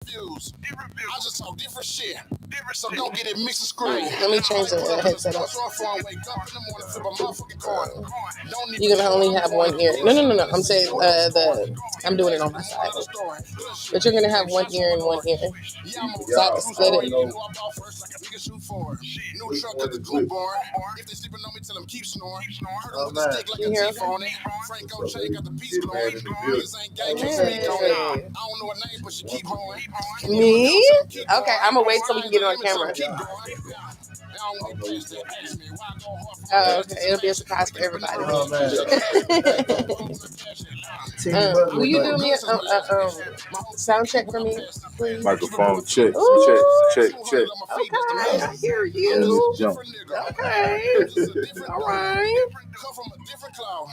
views. I just talk different shit. So don't get it mixed and screwed. Let me change the headset up. You're gonna only have one ear. No. I'm saying I'm doing it on my side. But you're gonna have one ear and one ear. So I can split it. New truck at the group barn. If they sleeping on me, tell them keep snoring. Hurt them with the stick like a teeth on it. Franco J got the piece glowing. Niggas ain't gay, can't speak on it. I don't know her name, but she keep hoeing. Me? Okay, I'm gonna wait till we can get it on camera. Oh, okay. It'll be a surprise for everybody. Will you do me a sound check for me, please? Microphone check. Ooh. Check. Okay, I hear you. Okay. All right.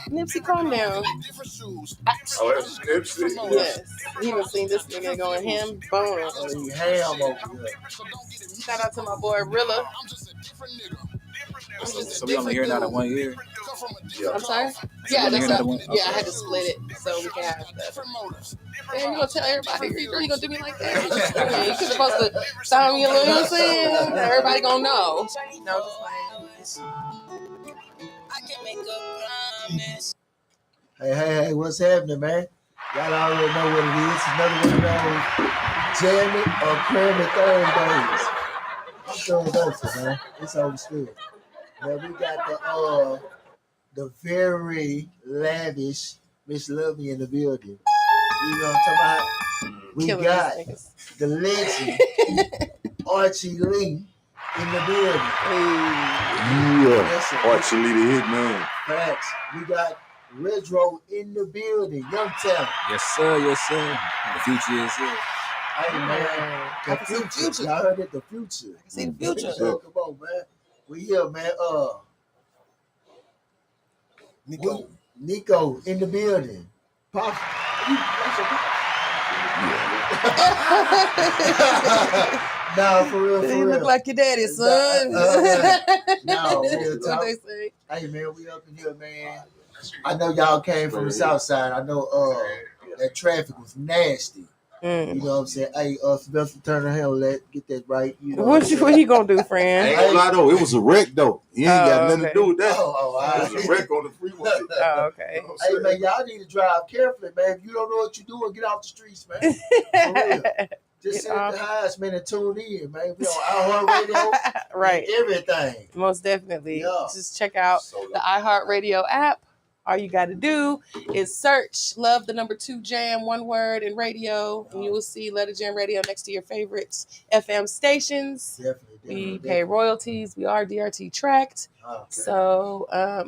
Nipsey, calm down. Oh, that's Nipsey? Yes. He done seen this nigga going ham bone. Ham over here. Shout out to my boy Rilla. So we only hearing out of one ear? I'm sorry? Yeah, that's not, yeah, I had to split it so we can have that. Man, you gonna tell everybody you gonna do me like that? You could supposed to sound me a little, you know what I'm saying? Everybody gonna know. No, just Hey, what's happening, man? Y'all already know what it is. Another one of those Jammitorcrammit Thursdays. I'm throwing those, man. It's understood. Now we got the very lavish Miss Lovey in the building. You know what I'm talking about? We got the legend Archie Lee in the building. Yeah, Archie Lee the Hitman. Facts. We got Redro in the building. Young talent. Yes, sir. The future is here. Hey, man. The future. Y'all heard it? The future. I see the future. So, come on, man. We here, man. Nico in the building. Pop. No, for real. You look like your daddy, son. No, real talk. They say. Hey, man, we up in here, man. I know y'all came from the south side. I know that traffic was nasty. You know what I'm saying? Hey, Sylvester Turner, get that right. You know what you gonna do, friend? I ain't gonna lie though, it was a wreck though. He ain't got nothing to do with that. It was a wreck on the freeway. Oh, okay. Hey, man, y'all need to drive carefully, man. If you don't know what you're doing, get off the streets, man. For real. Just sit at the highest, man, and tune in, man. We on iHeartRadio, right? Everything. Most definitely. Yeah. Just check out the iHeartRadio app. All you got to do is search Love the number 2 Jam, one word, in radio, and you will see Let It Jam Radio next to your favorites FM stations. We pay royalties. We are DRT tracked. Okay. So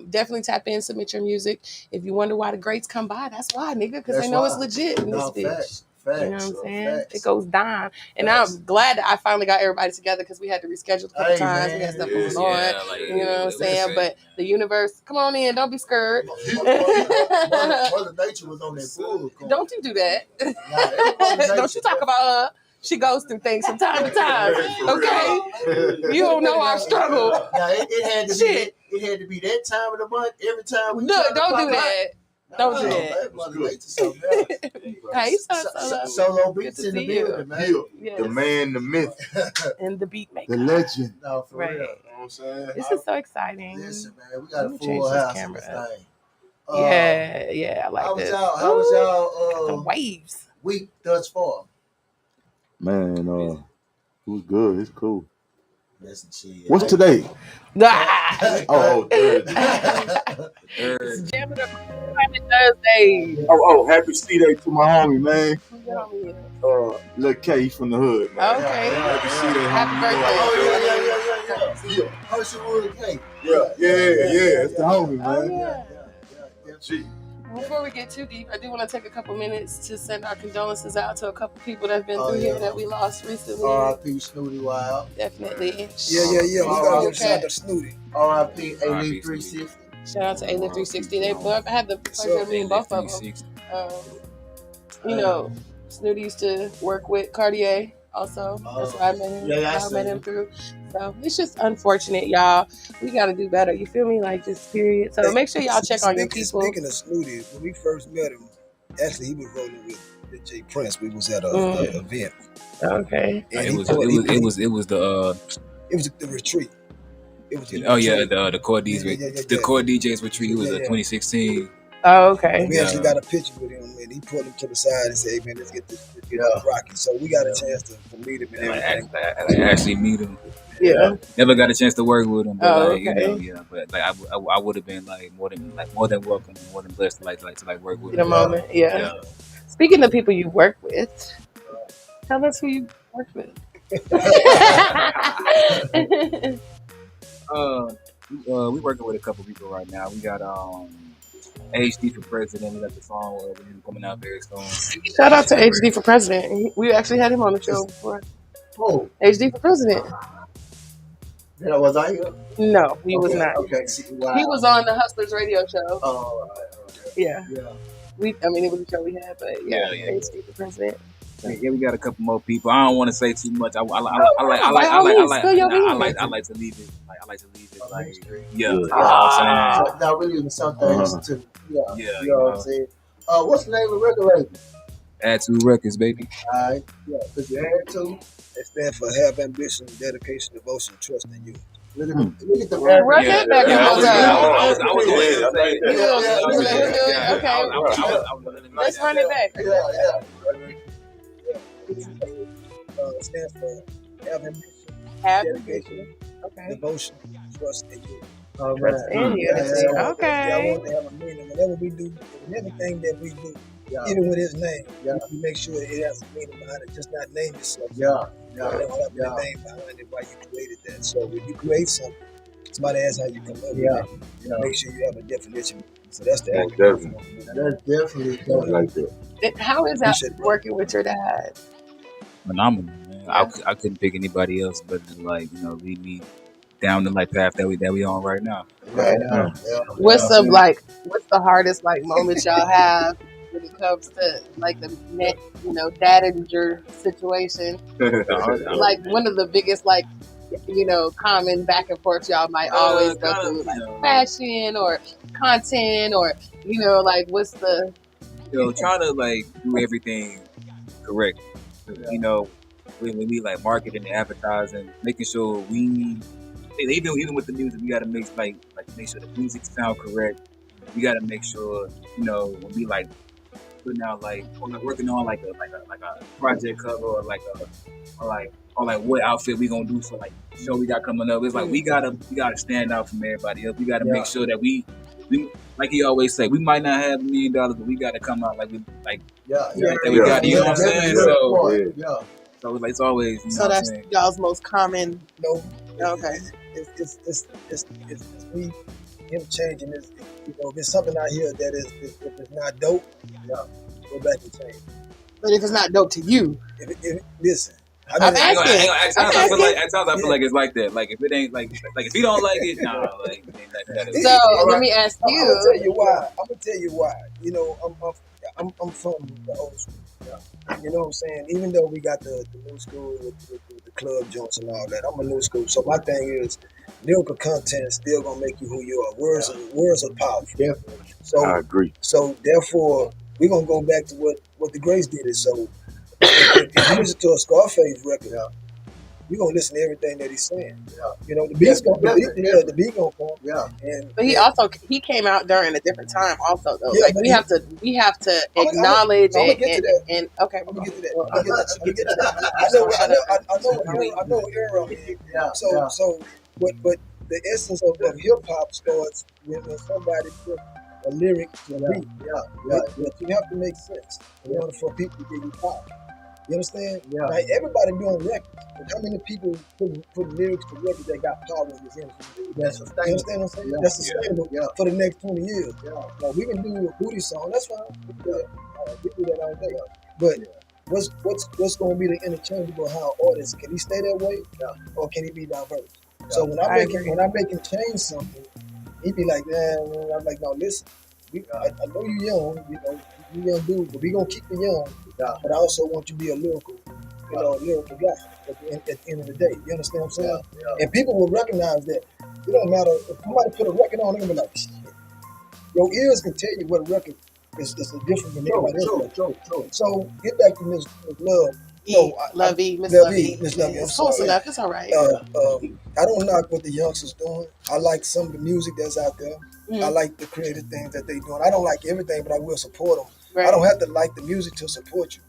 definitely tap in, submit your music. If you wonder why the greats come by, that's why, nigga, because they know it's legit in this bitch. Facts, you know what I'm saying? Facts. It goes down. And I'm glad that I finally got everybody together because we had to reschedule a couple times. We had stuff going on. You know what I'm saying? But the universe, come on in. Don't be scared. Mother Nature was on that bull. Don't you do that. Don't you talk about her. She goes through things from time to time. Okay? You don't know our struggle. It had to be that time of the month every time we don't do that. Don't do that. Hey, Solo beats in the building, man. Yes. The man, the myth, and the beat maker, the legend. No, for real. You know what I'm saying? This is so exciting. Listen, man, we got a full house in this thing. Yeah, I like this. How was y'all? The waves. Week thus far. Man, it was good. It's cool. Listen, what's today? Thursday. It's Jammitorcrammit Thursdays. Happy C-Day to my homie, man. Lil K, he from the hood, man. Okay. Happy C-Day, homie. Happy birthday. Herschelwood K. Yeah. It's the homie, man. Yeah. Before we get too deep, I do want to take a couple minutes to send our condolences out to a couple people that have been through here that we lost recently. R.I.P. Snooty Wild. Definitely. Yeah. We gotta give a shout out to Snooty. R.I.P. A-Leaf 360. Shout out to A-Leaf 360. I had the pleasure of meeting both of them. You know, Snooty used to work with Cartier also. That's where I met him. I met him through. So it's just unfortunate, y'all. We got to do better. You feel me? Like, just period. So make sure y'all check on your people. Speaking of Snooty, when we first met him, actually he was rolling with J Prince. We was at a event. Okay. And it was the retreat. It was the the core DJs the core DJs retreat. It was 2016. Oh, okay. We actually got a picture with him, and he pulled him to the side and said, "Hey man, let's get rocking." So we got a chance to meet him and everything. I actually meet him. Yeah. Never got a chance to work with him, but okay. but I would have been more than welcome, more than blessed to work with him. In a moment, yeah. Speaking of people you work with, tell us who you work with. We working with a couple people right now. We got HD for President. We got the song with him coming out very soon. Shout out to HD for President. We actually had him on the show before. Oh, HD for President. Was I here? No, he was not. Okay. Wow. He was on the Hustlers radio show. Oh, yeah. Yeah. It was a show we had, but HD for President. Yeah, we got a couple more people. I don't want to say too much. I like to leave it. I like to leave it. Like, you know what I'm saying? Now, really, some things too. Yeah. You know what I'm saying? What's the name of the record label? Add 2 records, baby. All right. Yeah, because you had 2. It stands for have ambition, dedication, devotion, trust in you. Look at the Run that back one time. Okay. Let's run it back. It stands for have ambition, dedication, devotion, trust in you. Trust in you. Okay. I want to have a meaning. Whatever we do, and everything that we do, even with his name, we make sure it has a meaning behind it. Just not name yourself. Don't have a name behind it why you created that. So when you create something, somebody asks how you come up with it. Make sure you have a definition. So that's the That's definitely like that. How is that working with your dad? Phenomenal, man. I couldn't pick anybody else but lead me down the path that we on right now. What's the hardest moments y'all have when it comes to the dadager situation? One of the biggest common back and forth y'all might always go through fashion or content or what's the trying to do everything correct. When we marketing and advertising, making sure even with the music, we gotta make sure the music sound correct. We gotta make sure when we putting out working on a project cover or what outfit we gonna do for show we got coming up. It's we gotta stand out from everybody else. We gotta make sure that we like he always say, we might not have $1 million, but we gotta come out we got, you know what I'm saying? So it's always so that's y'all's most common. No. Okay. It's we him changing this. If there's something out here that if it's not dope, go back and change. But if it's not dope to you, listen. I'm asking. At times I feel like it's like that. If it ain't if you don't like it, nah. So let me ask you. I'm gonna tell you why. I'm from the old school. You know what I'm saying? Even though we got the new school with the club joints and all that, I'm a new school. So my thing is, lyrical content is still gonna make you who you are. Words are powerful. Definitely. So I agree. So therefore, we're gonna go back to what the Grace did. So if you listen to a Scarface record, you're gonna listen to everything that he's saying. The beat's the beat gonna come. But he came out during a different time also though. We have to acknowledge I'm gonna get to that. And okay, I'm gonna get to that. I know era. So but the essence of hip hop starts when somebody put a lyric to a beat. But you have to make sense in order for people to give you power. You understand? Yeah. Like everybody doing records, but how many people put lyrics to records that got power in this industry? That's sustainable. You understand what I'm saying? That's sustainable for the next 20 years. Now we can do a booty song. That's fine. We do that all day. But what's going to be the interchangeable how artists can he stay that way, or can he be diverse? So when I make him change something, he be like, man. I'm like, no, listen. I know you young, you young dude, but we gonna keep you young. But I also want you to be a lyrical guy at the end of the day. You understand what I'm saying? And people will recognize that. It don't matter if somebody put a record on, they're gonna be like, shit. Your ears can tell you what record It's different than everybody else. So get back to Miss Love. No, Miss Lovey. I'm I'm close sorry. enough. It's all right. I don't knock what the youngsters doing. I like some of the music that's out there. I like the creative things that they doing. I don't like everything, but I will support them. Right. I don't have to like the music to support you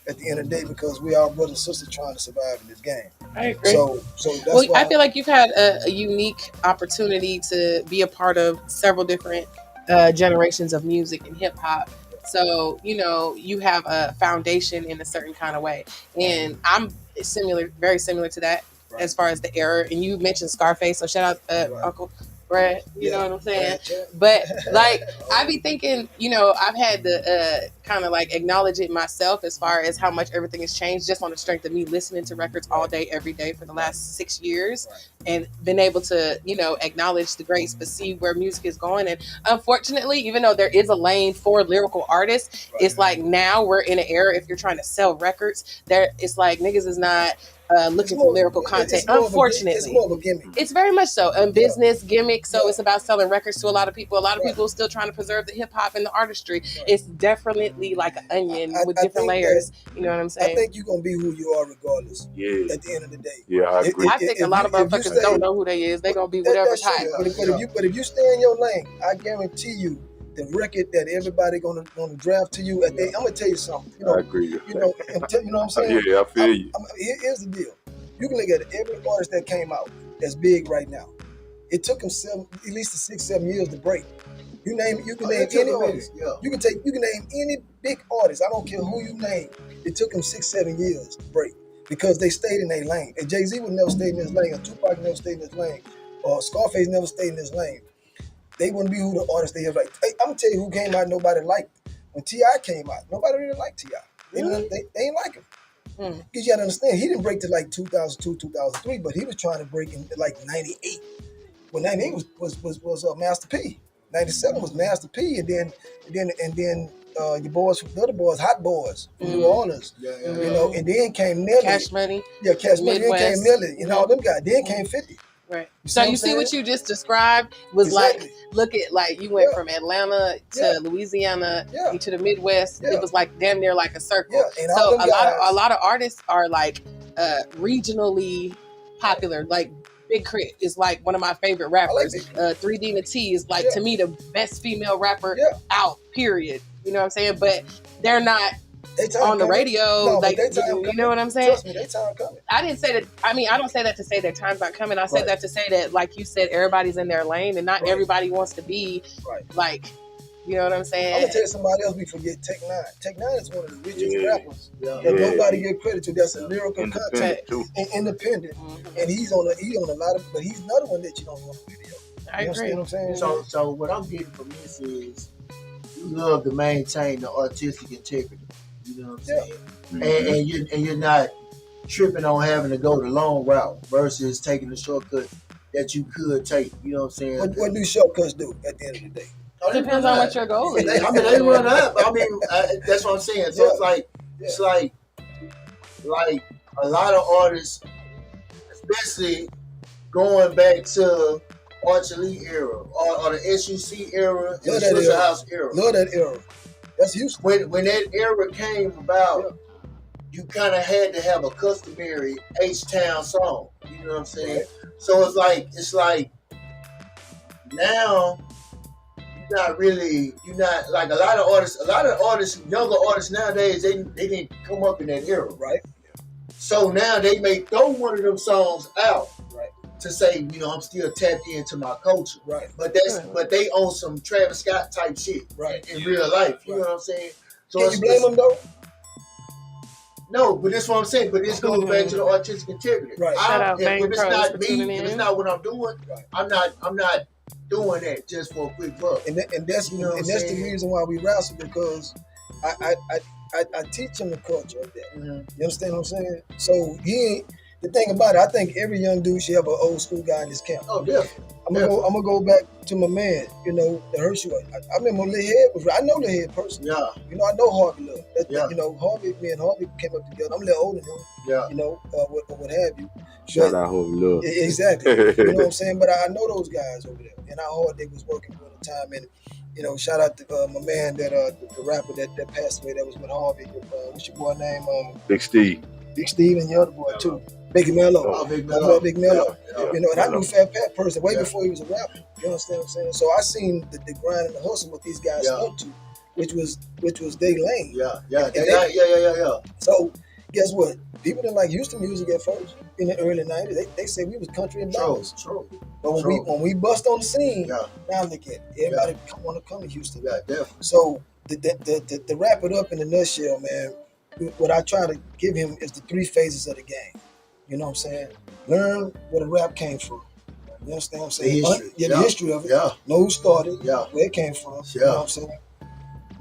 at the end of the day, because we are brothers and sisters trying to survive in this game. I agree. So that's why I feel like you've had a unique opportunity to be a part of several different generations of music and hip hop. So, you have a foundation in a certain kind of way. And I'm very similar to that as far as the era. And you mentioned Scarface, so shout out Uncle Brad, you know what I'm saying? But like, I be thinking, I've had to kind of like acknowledge it myself as far as how much everything has changed just on the strength of me listening to records all day, every day for the last 6 years, and been able to, acknowledge the greats, but see where music is going. And unfortunately, even though there is a lane for lyrical artists, it's like now we're in an era, if you're trying to sell records, it's like niggas is not looking for lyrical content. Unfortunately, it's more of a gimmick. It's very much so a business gimmick. So it's about selling records to a lot of people. A lot of people are still trying to preserve the hip hop and the artistry. It's definitely like an onion with different layers. You know what I'm saying? I think you're gonna be who you are regardless. Yeah. At the end of the day. Yeah, I agree. I think a lot of motherfuckers don't know who they is. They gonna be whatever's hot. But if you stay in your lane, I guarantee you, the record that everybody gonna draft to you, I'm gonna tell you something. I agree. You know what I'm saying? Yeah, I feel you. Here's the deal. You can look at every artist that came out that's big right now. It took them at least 6-7 years to break. You can name any artist. Yeah. You can name any big artist. I don't care who you name. It took them 6-7 years to break because they stayed in their lane. And Jay-Z would never stay in his lane, or Tupac never stayed in his lane, or Scarface never stayed in his lane. They wouldn't be who the artists they are. Like, hey, I'm gonna tell you who came out nobody liked. When T.I. came out, nobody really liked T.I. They ain't like him. Because you gotta understand, he didn't break to like 2002, 2003, but he was trying to break in like 98. Well, 98 was Master P. 97 was Master P, and then your boys, the other boys, Hot Boys from New Orleans, and then came Nelly. Cash Money. Yeah, Cash Money. Then came Nelly, all them guys. Then came 50. Right. So you see what you just described was like, look at like you went from Atlanta to Louisiana to the Midwest. It was like damn near like a circle. Yeah. So a lot of artists are like regionally popular. Like Big Crit is like one of my favorite rappers. 3D and T is like to me the best female rapper out. Period. You know what I'm saying? But they're not on the radio, you know what I'm saying? Trust me, they time coming. I didn't say that. I mean, I don't say that to say their time's not coming. I said that to say that, like you said, everybody's in their lane, and not everybody wants to be like, you know what I'm saying? I'm gonna tell you somebody else. We forget Tech Nine. Tech Nine is one of the richest rappers that nobody give credit to. That's a lyrical content and independent, and he's on a lot of, but he's another one that you don't want to video. I agree. What I'm saying? So what I'm getting from this is you love to maintain the artistic integrity. You know what I'm saying? And you're not tripping on having to go the long route versus taking the shortcut that you could take. You know what I'm saying? What do shortcuts do at the end of the day? Depends on what your goal is. They run up. I mean, that's what I'm saying. So it's like a lot of artists, especially going back to Archie Lee era or the SUC era, and the Social House era. Love that era. That's Houston. When that era came about, you kind of had to have a customary H-Town song. You know what I'm saying? Right. So it's like now you're not like a lot of artists, younger artists nowadays, they didn't come up in that era, right? So now they may throw one of them songs out, right, to say, I'm still tapped into my culture, right? But they own some Travis Scott type shit, right, in real life. You know what I'm saying? So can you blame them though? No, but that's what I'm saying. But this goes back to the artistic integrity. Right. If it's not me, if it's not what I'm doing, I'm not doing that just for a quick buck. And that's the reason why we wrestle, because I teach him the culture of that. Mm-hmm. You understand what I'm saying? So the thing about it, I think every young dude should have an old school guy in his camp. Oh, definitely. I'm gonna go back to my man, the Hershey. I remember Lil Head I know Lil Head personally. Yeah. I know Harvey Love. Harvey, me and Harvey came up together. I'm a little older than him. Yeah. What have you. Shout out Harvey Love. Exactly. You know what I'm saying? But I know those guys over there and how hard they was working for the time. shout out to my man the rapper that passed away that was with Harvey. What's your boy name? Big Steve. Big Steve and the other boy too. Big Mello. Oh, Big My Mello. boy Big Mello. Yeah. And I knew Fat Pat person way before he was a rapper. You understand what I'm saying? So I seen the grind and the hustle what these guys stuck to, which was their lane. Yeah. So guess what? People didn't like Houston music at first in the early '90s. They said we was country and blues. True. But when we bust on the scene, Yeah. now look at it. Everybody want to come to Houston. Yeah, definitely. So to wrap it up in a nutshell, man, what I try to give him is the 3 phases of the game. You know what I'm saying? Learn where the rap came from. You understand what I'm saying? The history. The history of it. Yeah. Know who started. Yeah. Where it came from. Yeah. You know what I'm saying?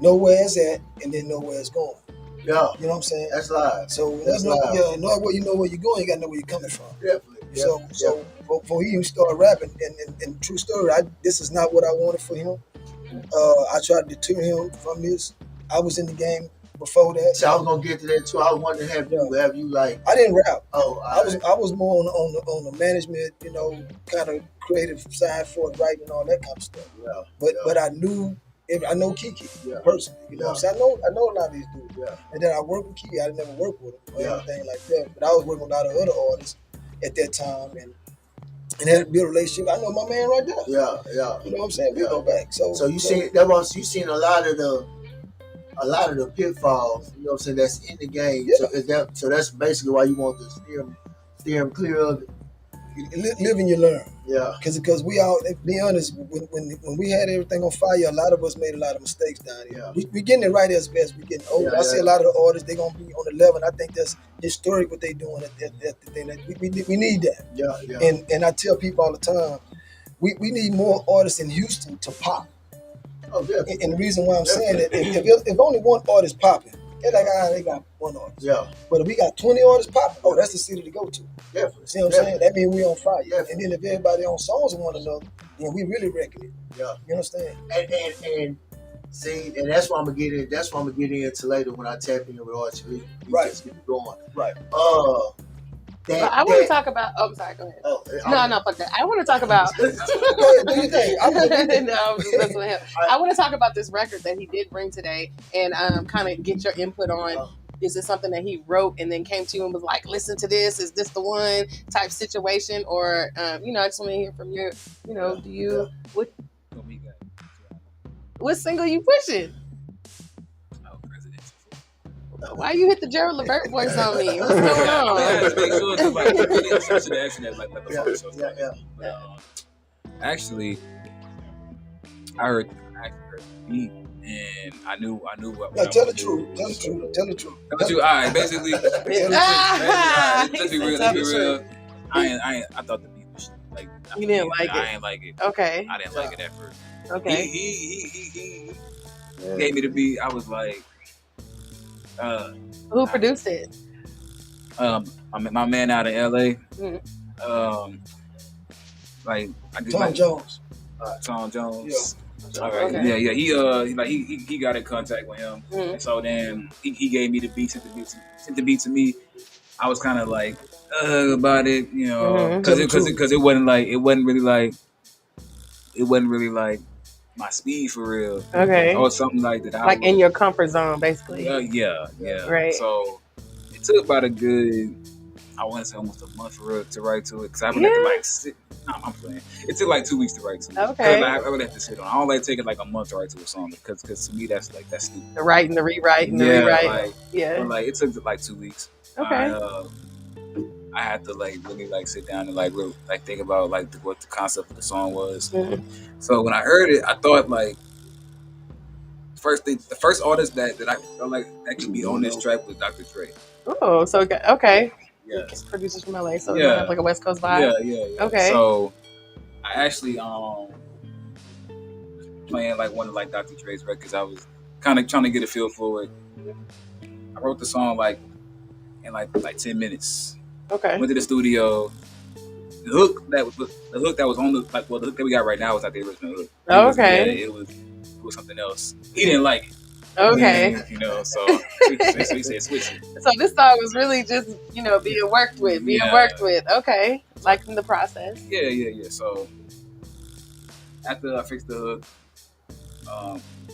Know where it's at, and then know where it's going. Yeah. You know what I'm saying? That's live. So That's live. know where you're going. You got to know where you're coming from. Definitely. So before he even started rapping, and true story, this is not what I wanted for him. I tried to deter him from this. I was in the game before that. So I was gonna get to that too. I wanted to have you like. I didn't rap. Oh, I was more on the management, kind of creative side for it, writing and all that kind of stuff. Yeah. But I know Kiki Yeah. personally. You know what I'm saying? I know a lot of these dudes. Yeah. And then I worked with Kiki. I never worked with him or Yeah. anything like that. But I was working with a lot of other artists at that time and had to build a relationship. I know my man right there. Yeah. You know what I'm saying? We go back. So you seen a lot of the pitfalls, you know what I'm saying, that's in the game. Yeah. So that's basically why you want to steer them clear of it. Live and you learn. Yeah. Because we all, to be honest, when we had everything on fire, a lot of us made a lot of mistakes down here. Yeah. We getting it right as we getting older. Yeah, I see a lot of the artists, they're going to be on the level, and I think that's historic what they doing at the thing. We need that. Yeah. And I tell people all the time, we need more artists in Houston to pop. Oh, definitely. And the reason why I'm saying that, if only one artist popping, they're like, they got one artist. Yeah. But if we got 20 artists popping, that's the city to go to. Definitely. See what I'm saying? That means we on fire. Definitely. And then if everybody on songs with one another, then we really wrecking it. Yeah. You understand? And see, and that's why I'm gonna get in. That's why I'm gonna get into later when I tap in with artists. We Right. just get it going. Right. But I want to talk about. Oh, I'm sorry. Go ahead. No, fuck that. I want to talk about. Go ahead, do your thing. No, I'm just messing with him. I want to talk about this record that he did bring today, and kind of get your input on. Is it something that he wrote and then came to you and was like, "Listen to this. Is this the one?" type situation, or I just want to hear from your. Do you what single you pushing? Why you hit the Gerald Levert voice on me? What's going on? Actually, I heard the beat, and I knew what. No, tell the truth. Tell the truth. All right, basically. Let's be real. I thought the beat was like. You didn't like it. I ain't like it. Okay. I didn't like it at first. Okay. He gave me the beat. I was like. Who produced it? My man out of LA. Like I did Tom Jones. Tom Jones. Yeah. All right. Okay. Yeah. He got in contact with him, and so then he gave me the beat, sent the beat to me. I was kind of like about it, because it wasn't really like my speed for real. Okay. Or something like that. Like in your comfort zone, basically. Yeah. Right. So it took about a good, I want to say almost a month for real to write to it, because I would have to sit. No, I'm playing. It took like 2 weeks to write to it. Okay. I would have to sit on. I don't like taking like a month to write to a song, because to me that's stupid. The write and the rewrite and the rewrite. But it took like 2 weeks. Okay. I had to really sit down and really think about what the concept of the song was. Mm-hmm. So when I heard it, I thought the first artist that I felt like that could be on this track was Dr. Dre. Oh, so okay. Yeah. It's producers from LA, so you have like a West Coast vibe. Yeah. Okay. So I actually playing one of Dr. Dre's records. I was kind of trying to get a feel for it. I wrote the song in 10 minutes. Okay. Went to the studio. The hook that was on the hook that we got right now was not the original hook. It was something else. He didn't like it. Okay. So he said switch it. So this song was really just being worked with. Okay, in the process. Yeah. So after I fixed the hook,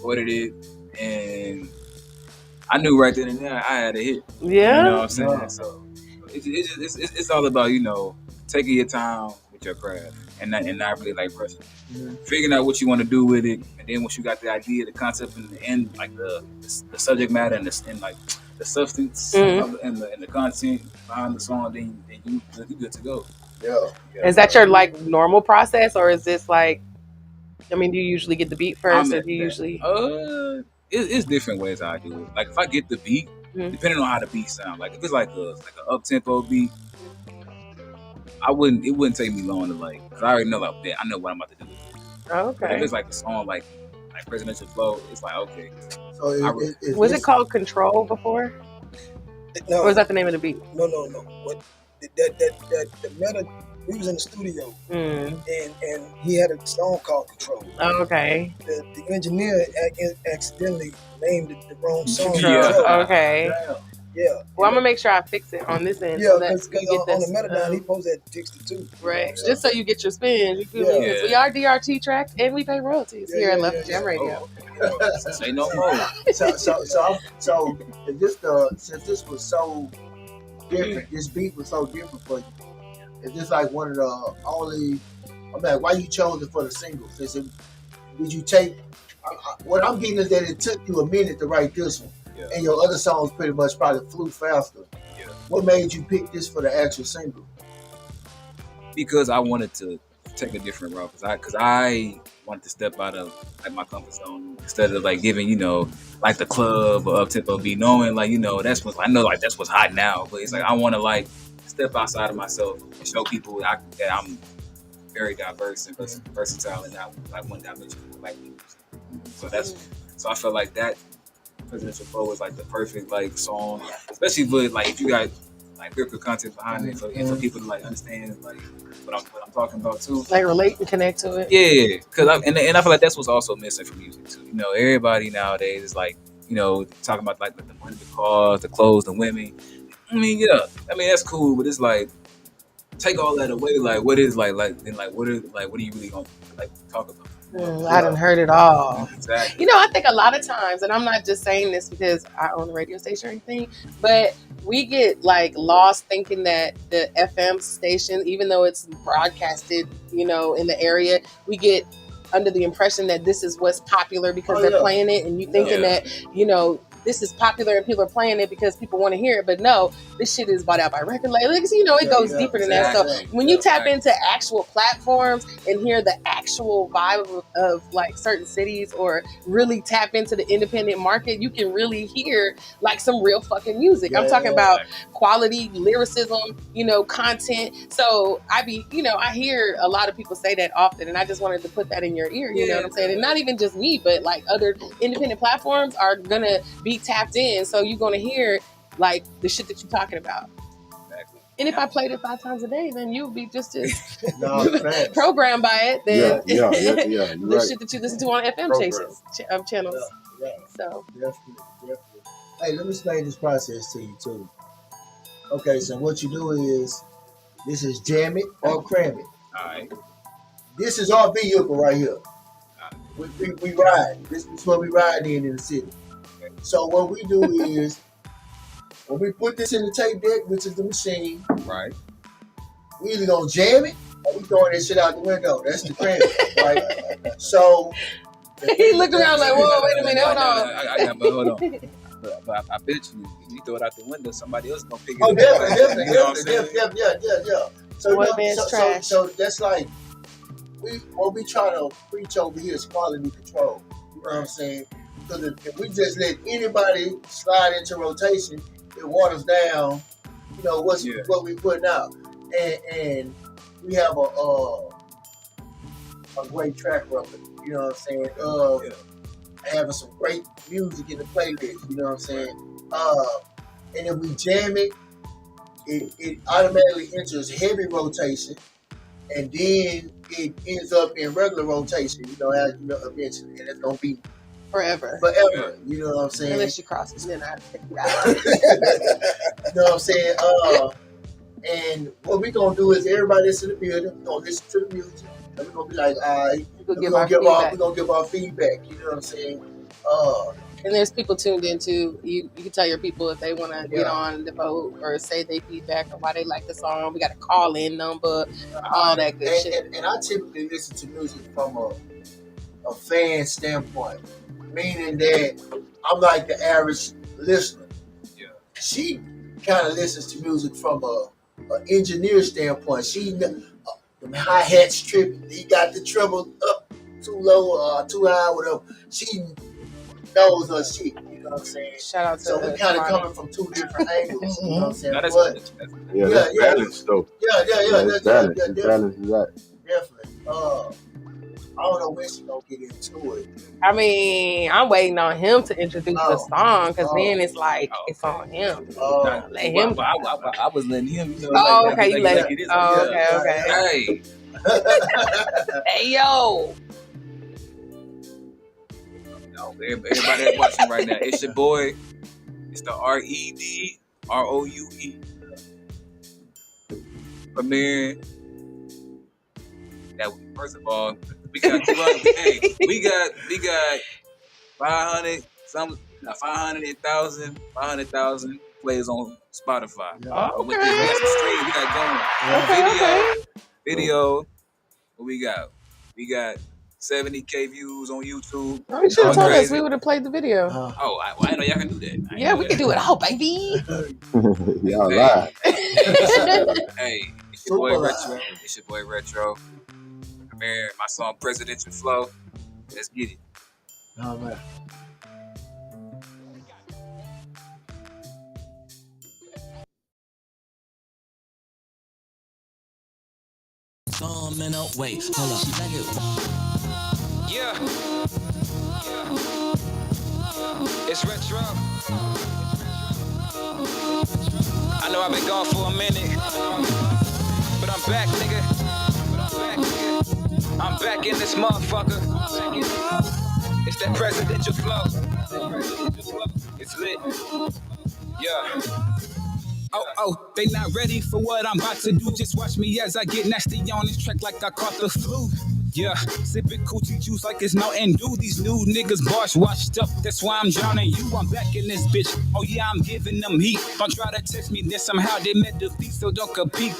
ordered it, and I knew right then and there I had a hit. Yeah. You know what I'm saying? So it's all about, taking your time with your craft and not really like rushing. Figuring out what you want to do with it, and then once you got the idea, the concept, and the end, like the subject matter and like the substance of, and the content behind the song, then you good to go. Yeah. Is that your like normal process, or is this like? I mean, do you usually get the beat first, or do you usually? It's different ways how I do it. Like if I get the beat, depending on how the beat sounds. Like if it's like an up tempo beat, it wouldn't take me long to cause I already know I know what I'm about to do. Okay. But if it's like a song like Presidential Flow, it's like okay. So was it called Control before? No. Or was that the name of the beat? No. What the meta? We was in the studio, and he had a song called Control. Oh, okay. The engineer accidentally named it the wrong song. Control. Okay. Yeah. Well, I'm gonna make sure I fix it on this end. Yeah, because on the Metadon, he supposed to have fixed it too. Right. Just so you get your spins. You feel me? Because we are DRT tracks and we pay royalties here at Love the Jam Radio. Say no more. So since this was so different, this beat was so different for you. Is this like one of the only? I'm like, why you chose it for the singles? Did you take? What I'm getting is that it took you a minute to write this one. And your other songs pretty much probably flew faster. Yeah. What made you pick this for the actual single? Because I wanted to take a different route. Because I wanted to step out of my comfort zone instead of giving like the club or up tempo beat, knowing that's what I know that's what's hot now. But it's I want to step outside of myself and show people that I'm very diverse and versatile and not one dimensional like music. So I felt like that. Presidential Flow was the perfect song, especially with if you got lyrical content behind it, so for people to understand what I'm talking about too, relate and connect to it. Yeah, because I feel like that's what's also missing from music too. Everybody nowadays is talking about the money, the cars, the clothes, the women. I mean that's cool, but it's take all that away. What are you really gonna talk about? I done heard it all. Exactly. I think a lot of times, and I'm not just saying this because I own a radio station or anything, but we get lost thinking that the FM station, even though it's broadcasted, in the area, we get under the impression that this is what's popular because they're playing it, and you thinking that, this is popular and people are playing it because people want to hear it. But no, this shit is bought out by record labels. It goes deeper than that. So when you tap into actual platforms and hear the actual vibe of certain cities, or really tap into the independent market, you can really hear some real fucking music. I'm talking about quality, lyricism, content. So I hear a lot of people say that often, and I just wanted to put that in your ear. You know what I'm saying? And not even just me, but other independent platforms are gonna be tapped in, so you're gonna hear the shit that you're talking about. Exactly. And if I played it 5 times a day, then you'll be just as programmed by it than the shit that you listen to on FM channels. Yeah. So definitely. Hey, let me explain this process to you too. Okay, so what you do is, this is Jam It or Cram It. All right. This is our vehicle right here. We ride. This is what we ride in the city. So what we do is, when we put this in the tape deck, which is the machine, right? We either gonna jam it or we throwing that shit out the window. That's the cram, right? So he looked around whoa, wait a minute, hold on. Hold on. But I bet you, if you throw it out the window, somebody else gonna pick it up. Definitely. So that's what we try to preach over here is quality control. You know what I'm saying? Because if we just let anybody slide into rotation, it waters down, what we putting out. And we have a great track record, you know what I'm saying, of having some great music in the playlist, you know what I'm saying? And if we jam it, it automatically enters heavy rotation, and then it ends up in regular rotation, as eventually, and it's gonna be forever. You know what I'm saying? Unless you cross it, then I take it out. You know what I'm saying? And what we gonna do is, everybody that's in the building, gonna listen to the music. And we're gonna be like, all right, We're we're gonna give our feedback. You know what I'm saying? And there's people tuned in too. You can tell your people if they want to get on the vote or say they feedback or why they like the song. We got a call in number, all that good shit. And I typically listen to music from a fan standpoint, meaning that I'm like the average listener. Yeah. She kind of listens to music from a engineer standpoint. She the hi hats tripping. He got the treble up too low, too high, whatever. She knows her shit. You know what I'm saying? Shout out to so we kind of coming from two different angles. You know what I'm saying? That's balance though. That's balance. It's balance is that. Definitely. I don't know when she's gonna get into it. I mean, I'm waiting on him to introduce the song because then it's like it's on him. Let him. I was letting him. You know, oh, okay. You let him. Oh, okay. Hey. Hey, yo. No, everybody that's watching right now, it's your boy. It's the REDROUE. Premiering. That first of all, we got 200. Hey, we got 500,000 plays on Spotify. Oh, okay. We got some streams. We got going. Video. What we got? We got 70K views on YouTube. Oh, you should have told us. We would have played the video. I didn't know y'all can do that. Yeah, we can do it all, baby. Y'all live. Hey, it's your boy Retro. It's your boy Retro. Man, my song Presidential Flow. Let's get it. Oh man. Wait, hold up. She back it. Yeah. It's Retro. I know I've been gone for a minute, but I'm back, nigga. I'm back in this motherfucker. It's that presidential flow. It's lit. Yeah. Oh, they not ready for what I'm about to do. Just watch me as I get nasty on this track like I caught the flu. Yeah, sipping coochie juice like it's Mountain Dew. These new niggas bars washed up, that's why I'm drowning you. I'm back in this bitch, oh yeah, I'm giving them heat. Don't try to test me, then somehow they met defeat, so don't compete.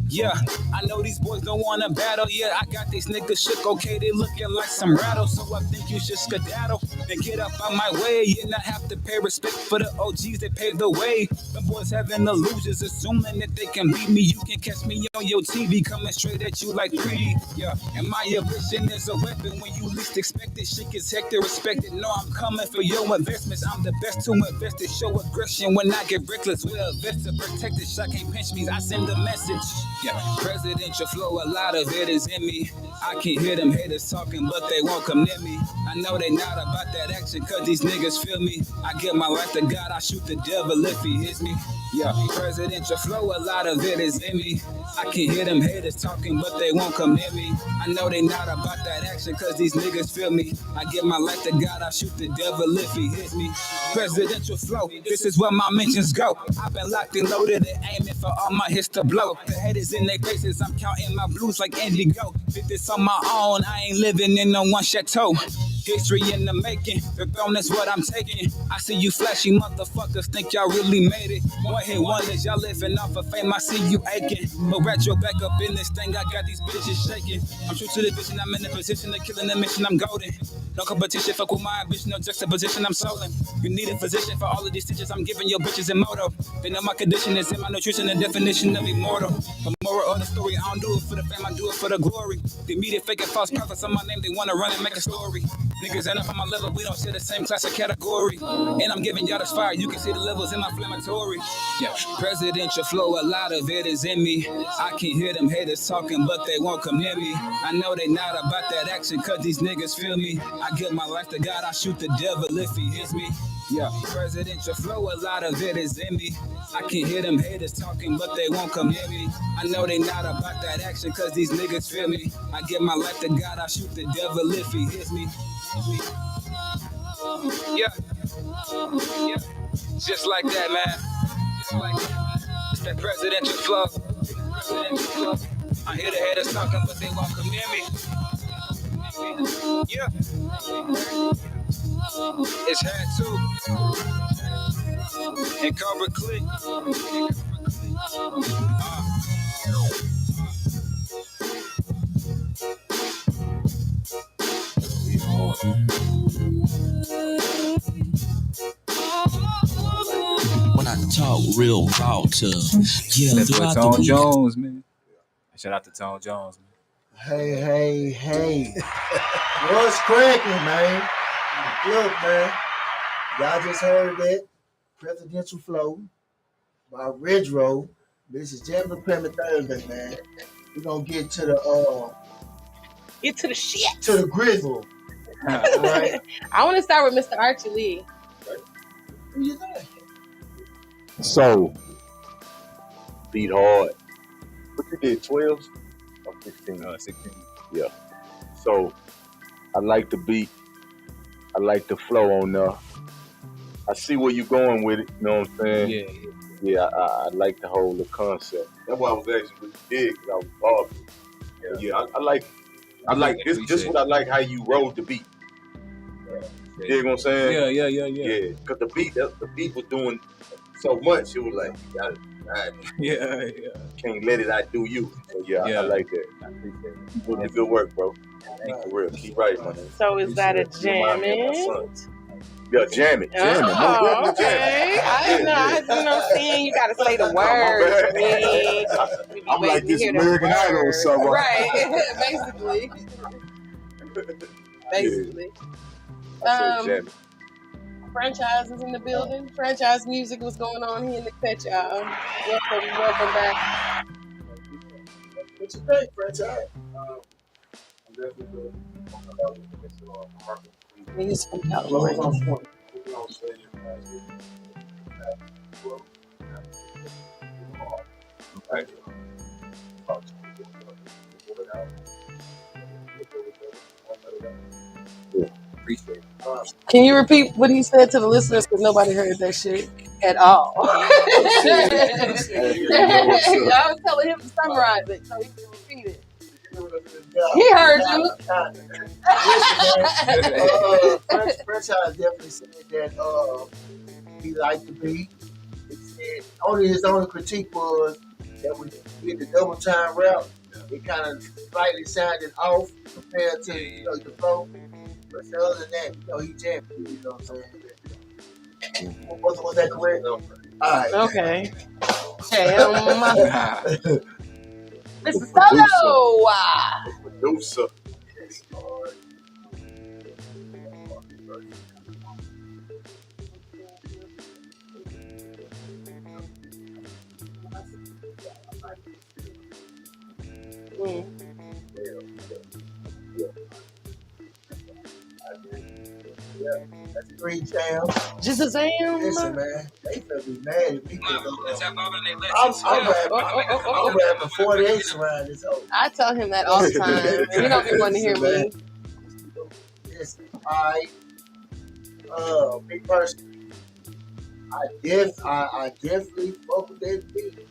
Yeah, I know these boys don't wanna battle. Yeah, I got these niggas shook, okay, they looking like some rattles. So I think you should skedaddle and get up out my way. And not have to pay respect for the OGs that paved the way. The boys having illusions, assuming that they can beat me. You can catch me on your TV, coming straight at you like pretty. Yeah, and my ambition is a weapon when you least expect it. Shit gets hectic, respected. No, I'm coming for your investments. I'm the best to invest it. Show aggression when I get reckless. We're a vest to protect it. Shot can't pinch me. I send a message. Yeah, presidential flow, a lot of it is in me. I can hear them haters talking, but they won't come near me. I know they not about that action, cause these niggas feel me. I give my life to God, I shoot the devil if he hits me. Yeah, presidential flow, a lot of it is in me. I can hear them haters talking, but they won't come near me. I know they not about that action, cause these niggas feel me. I give my life to God, I shoot the devil if he hits me. Presidential flow, this is where my mentions go. I've been locked and loaded and aiming for all my hits to blow. The haters in their faces, I'm counting my blues like Indigo. Did this on my own, I ain't living in no one chateau. History in the making, the throne is what I'm taking. I see you flashy motherfuckers think y'all really made it. One hit wonders, y'all living off of fame, I see you aching. But Retro back up in this thing, I got these bitches shaking. I'm true to the vision, I'm in the position of killing the mission, I'm golden. No competition, fuck with my ambition, no juxtaposition, I'm soling. You need a physician for all of these stitches, I'm giving your bitches a motto. They know my condition is in my nutrition, the definition of immortal. The moral of the story, I don't do it for the fame, I do it for the glory. The media faking false prophets on my name, they wanna run and make a story. Niggas ain't up on my level, we don't share the same class or category. And I'm giving y'all this fire, you can see the levels in my inflammatory. Yeah, presidential flow, a lot of it is in me. I can hear them haters talking, but they won't come near me. I know they not about that action, cause these niggas feel me. I give my life to God, I shoot the devil if he hits me. Yeah, presidential flow, a lot of it is in me. I can hear them haters talking, but they won't come near me. I know they not about that action, cause these niggas feel me. I give my life to God, I shoot the devil if he hits me. Yeah, just like that, man. Just like that. It's that presidential flow. I hear the haters talking, but they won't come near me. Yeah. It's had to. And cover click. When I talk real raw to yeah, That's throughout what the Tone week. Jones, man. Shout out to Tone Jones, man. Hey. What's cracking, man? Look, man. Y'all just heard that presidential flow by Redro. This is Jammitorcrammit Thursdays, man. We're gonna get to the Get to the shit. to the grizzle. Right? I want to start with Mr. Archie Lee. Who you think? So, beat hard. What you did, 12 or 16? 16. Yeah. So, I like the beat. I like the flow on there. I see where you're going with it, you know what I'm saying? Yeah, I like the whole concept. That's why I was asking what you did, because I was bothered. Yeah, I like this. Just what I like, how you rode the beat. You dig what I'm saying? Yeah. Yeah, because the beat was doing so much. It was like, you gotta, Yeah. can't let it outdo you. So I like that. I appreciate it. Keep doing the good work, bro. Thank you, for real. Keep writing, man. So is that a You remind me of my jam? son. Yeah, jam it. Oh, Most definitely okay. I didn't know. You know what I'm saying? You got to say the words for me. I'm like this American Idol or something. Right. Basically. I said jam it. Franchise is in the building. Franchise music was going on here in the cut, y'all. Welcome back. What you think, franchise? I'm definitely good. He's from California. Appreciate it. Can you repeat what he said to the listeners? Because nobody heard that shit at all. I was telling him to summarize it so he can repeat it. He heard you. Franchise definitely said that he liked the beat. His only critique was that when you get the double time rap, it kind of slightly sounded off compared to the flow. But other than that, he jammed it, you know what I'm saying? Was that correct? All right. Okay. Mr. Solo. Producer. That's 3 jams. Just a jam. Listen, man, they gonna be mad at me. I'm rapping 48 around this hole. I tell him that all the time. He don't even want to hear me. Listen, me personally, I definitely fuck with that beat.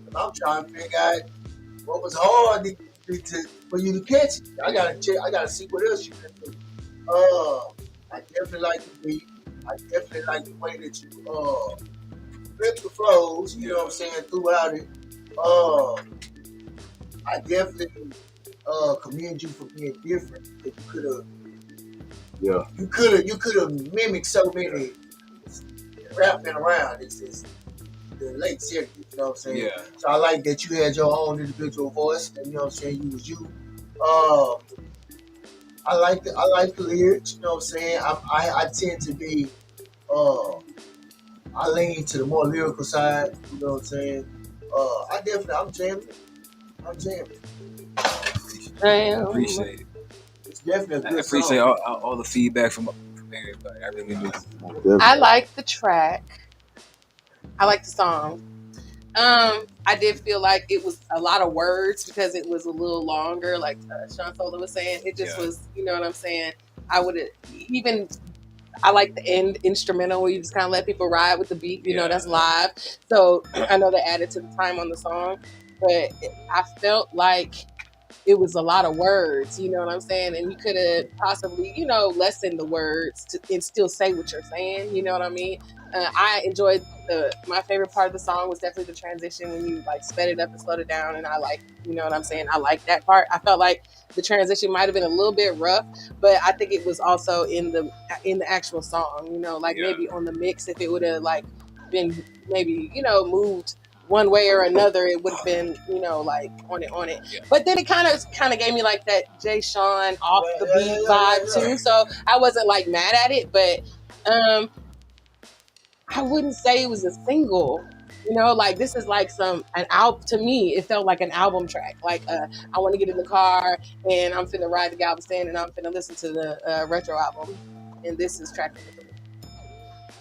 But I'm trying to figure out what was hard for you to catch it. I gotta see what else you can do. I definitely like the beat. I definitely like the way that you flip the flows, you know what I'm saying, throughout it. I definitely commend you for being different. You could have mimicked so many rapping around. It's the late 70s, you know what I'm saying? Yeah. So I like that you had your own individual voice, and you know what I'm saying, you was you. I like the lyrics, you know what I'm saying? I tend to be I lean to the more lyrical side, you know what I'm saying? I'm jamming. Damn. Appreciate it. It's definitely a good I appreciate song. all the feedback from everybody. I really do. I like the track. I like the song. I did feel like it was a lot of words because it was a little longer, like Sean Sola was saying. It just was, you know what I'm saying? I like the end instrumental where you just kind of let people ride with the beat. You know, that's live. So I know they added to the time on the song. but I felt like it was a lot of words, you know what I'm saying? And you could have possibly, lessened the words and still say what you're saying, you know what I mean? I enjoyed my favorite part of the song was definitely the transition when you like sped it up and slowed it down, and I like, you know what I'm saying? I like that part. I felt like the transition might have been a little bit rough, but I think it was also in the actual song, maybe on the mix, if it would have like been maybe, moved one way or another, it would have been, like on it. Yeah. But then it kind of gave me like that Jay Sean off the beat vibe too. So I wasn't like mad at it, but I wouldn't say it was a single. Like this is like an album. To me, it felt like an album track. Like I want to get in the car and I'm finna ride the Galveston and I'm finna listen to the Retro album, and this is track number 3.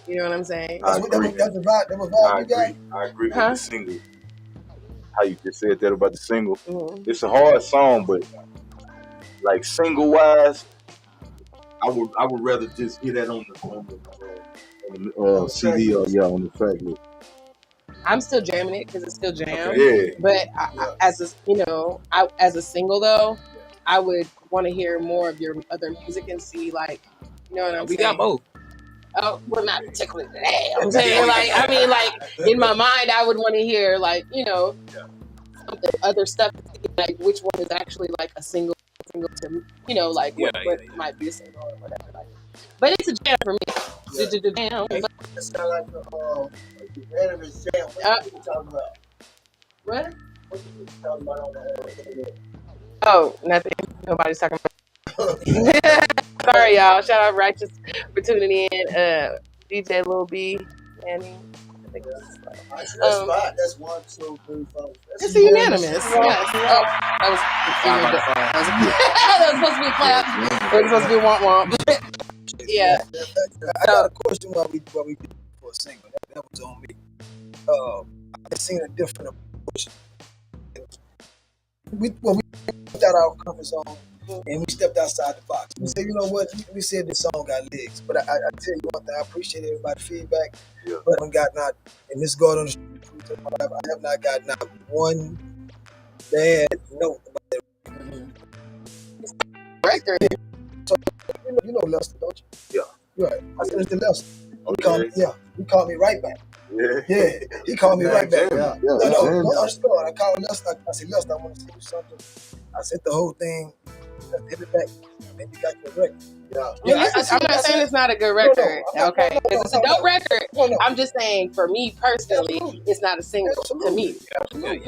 You know what I'm saying? That's the vibe. I agree with the single. How you just said that about the single. Mm-hmm. It's a hard song, but like single wise, I would rather just hear that on the CD or on the track list. I'm still jamming it because it's still jam. Okay, yeah. But as a single though, I would want to hear more of your other music and see like, you know what I'm saying? We got both. Oh, well, not particularly today. I'm saying, in my mind, I would want to hear, something, other stuff, like, which one is actually, like, a single to, what might be a single or whatever. Like. But it's a jam for me. Yeah. Jam. It's kind of like the veterans jam. What are you talking about? What? What are you talking about on the Oh, nothing. Nobody's talking about Sorry, y'all. Shout out Righteous for tuning in. DJ Lil B, Manny. I think that's 1, 2, 3, 4. It's unanimous. Yes. Oh, that was supposed to be a clap. It was supposed to be a womp. Yeah. I got a question while we did for a single. That was on me. I've seen a different approach. We stepped out our comfort zone. And we stepped outside the box. We said, you know what? We said this song got legs. But I tell you one thing, I appreciate everybody's feedback. Yeah. But I haven't gotten out, and this God on the street, I have not gotten out one bad note about that record. So, you know Lester, don't you? Yeah. Right. I said it's the Lester. Okay. He called me right back. Yeah. He called me right back. No, I'm scared. I called Lester. I said, Lester, I want to see you something. I sent the whole thing. Hit it back. And you got your record. I'm not saying it's not a good record. Okay. It's a dope record. I'm just saying, for me personally, it's not a single to me. Okay.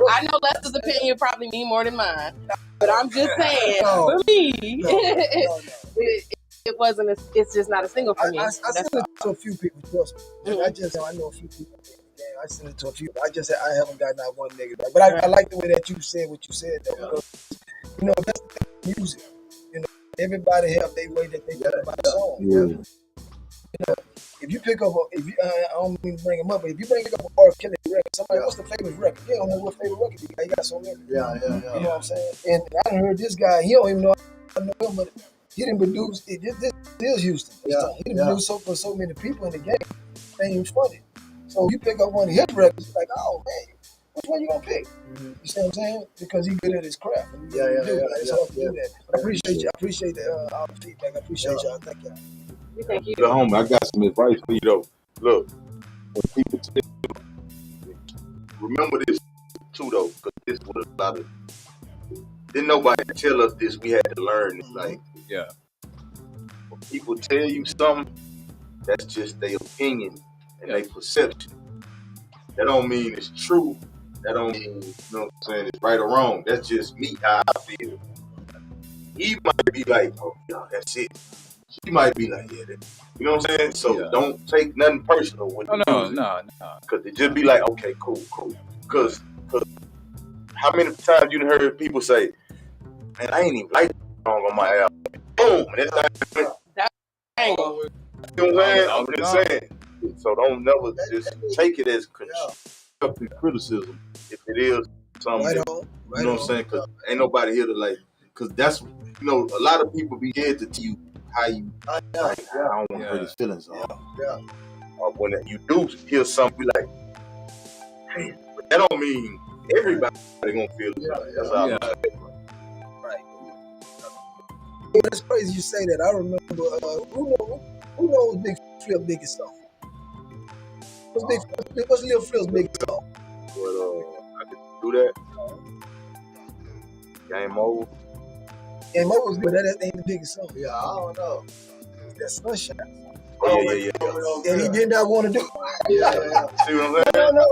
I know Lester's opinion probably mean more than mine. But I'm just saying, for me, it wasn't. It's just not a single for me. I sent it to a few people. Trust me. Mm-hmm. I know a few people. I sent it to a few. I haven't gotten out one nigga. But I like the way that you said what you said, though. Because, that's the thing with music. Everybody have their way that they get about a song. Yeah. If you pick up I don't mean to bring him up, but if you bring up a R. Kelly record, somebody, what's the favorite record? You don't know what favorite record you got. You got so many. Yeah. You know what I'm saying? And I done heard this guy, he don't even know I know him, but he didn't produce. This is Houston. Yeah. He didn't produce for so many people in the game. That ain't funny. So you pick up one of his records, you're like, oh man, which one you gonna pick? Mm-hmm. You see what I'm saying? Because he's good at his craft. It's hard to do that. But I appreciate you. I appreciate all the feedback. I appreciate y'all. Thank y'all. Thank you. Go home. I got some advice for you though. Look, when people tell you, remember this too though, because this was a lot of. Didn't nobody tell us this. We had to learn. It's like, when people tell you something, that's just their opinion. And their perception. That don't mean it's true. That don't mean, you know what I'm saying, it's right or wrong. That's just me, how I feel. He might be like, oh, that's it. She might be like, you know what I'm saying? So don't take nothing personal with the music. No. Because it just be like, okay, cool. Because how many times you heard people say, man, I ain't even like that song on my album. Boom. And that angle. You know what I'm saying? I'm just saying. So don't never just take it as constructive criticism if it is something. You know what I'm saying? Because ain't nobody here to because that's, a lot of people be scared to tell you how you, I don't want to hurt his feelings. When you do hear something, be like, That don't mean everybody gonna feel it. That's how I like it. Right. It's crazy you say that. I remember who knows Big Flip biggest song? What's Lil Flip's biggest song? But I could do that. Game over. Game over was good. That ain't the biggest song. Yeah, I don't know. That Sunshine. Oh, yeah. And he did not want to do it. Yeah. See what I'm saying? No.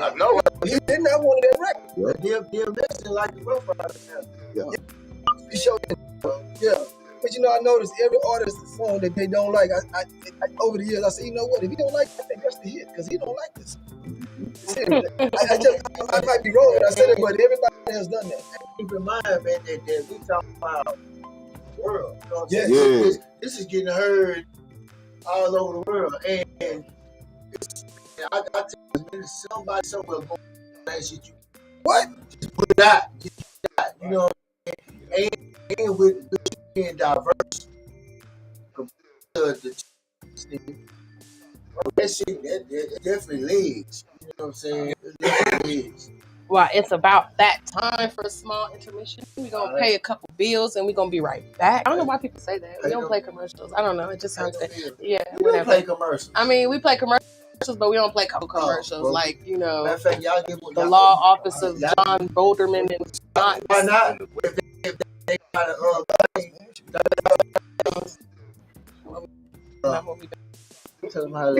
I know. He did not want that record. DMX didn't like the Rough Riders. He showed it. Yeah. But I noticed every artist's song that they don't like, I over the years, I said, you know what, if he don't like it, I think that's the hit, because he don't like this. I might be wrong when I said it, but everybody has done that. Keep in mind, man, that we talking about the world. You know what I'm Yeah. saying? This is getting heard all over the world. And I tell you, somebody somewhere going to shit you. What? Just put it out. You know what I'm saying? And with being diverse compared to that shit, that definitely leads. You know what I'm saying? It definitely leads. Well, it's about that time for a small intermission. We're going to pay a couple bills and we're going to be right back. I don't know why people say that. We don't play commercials. I don't know. It just sounds good. Yeah, we don't play commercials. I mean, we play commercials, but we don't play commercials. Well, like, matter of fact, y'all give the law office of John Boulderman and John. Why not? If they got a tell them how